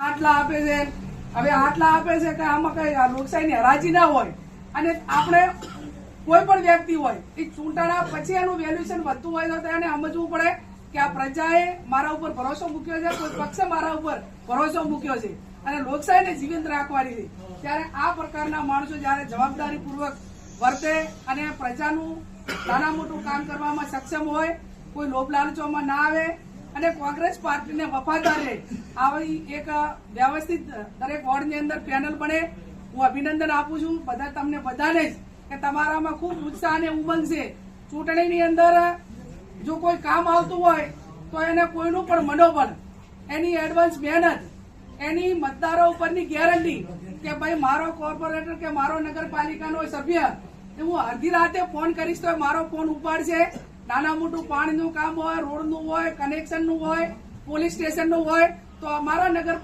આટલા આપે છે, હવે આટલા આપે છે કે આમાં કઈ લોકશાહીની હરાજી ના હોય અને આપણે કોઈ પણ વ્યક્તિ હોય એ ચૂંટણા પછી એનું વેલ્યુએશન વધતું હોય તો એને સમજવું પડે કે આ પ્રજાએ મારા ઉપર ભરોસો મૂક્યો છે, કોઈ પક્ષે મારા ઉપર ભરોસો મૂક્યો છે અને લોકશાહીને જીવંત રાખવાની છે. ત્યારે આ પ્રકારના માણસો જયારે જવાબદારીપૂર્વક વર્તે અને પ્રજાનું નાના મોટું કામ કરવામાં સક્ષમ હોય, કોઈ લોભ લાલચોમાં ના આવે અને કોંગ્રેસ પાર્ટીને વફાદાર રહે, આવી એક વ્યવસ્થિત દરેક વોર્ડની અંદર પેનલ બને. હું અભિનંદન આપું છું તમને બધાને જ કે તમારામાં ખૂબ ઉત્સાહ અને ઉમંગ છે. ચૂંટણીની અંદર જો કોઈ કામ આવતું હોય તો એને કોઈનું પણ મનોબળ, એની એડવાન્સ મહેનત, એની મતદારો ઉપરની ગેરંટી કે ભાઈ મારો કોર્પોરેટર કે મારો નગરપાલિકાનો સભ્ય હું અડધી રાતે ફોન કરીશ તો મારો ફોન ઉપાડશે. નાના મોટું પાણીનું કામ હોય, રોડનું હોય, કનેક્શનનું હોય, પોલીસ સ્ટેશનનું હોય તો અમારા નગરપાલિકા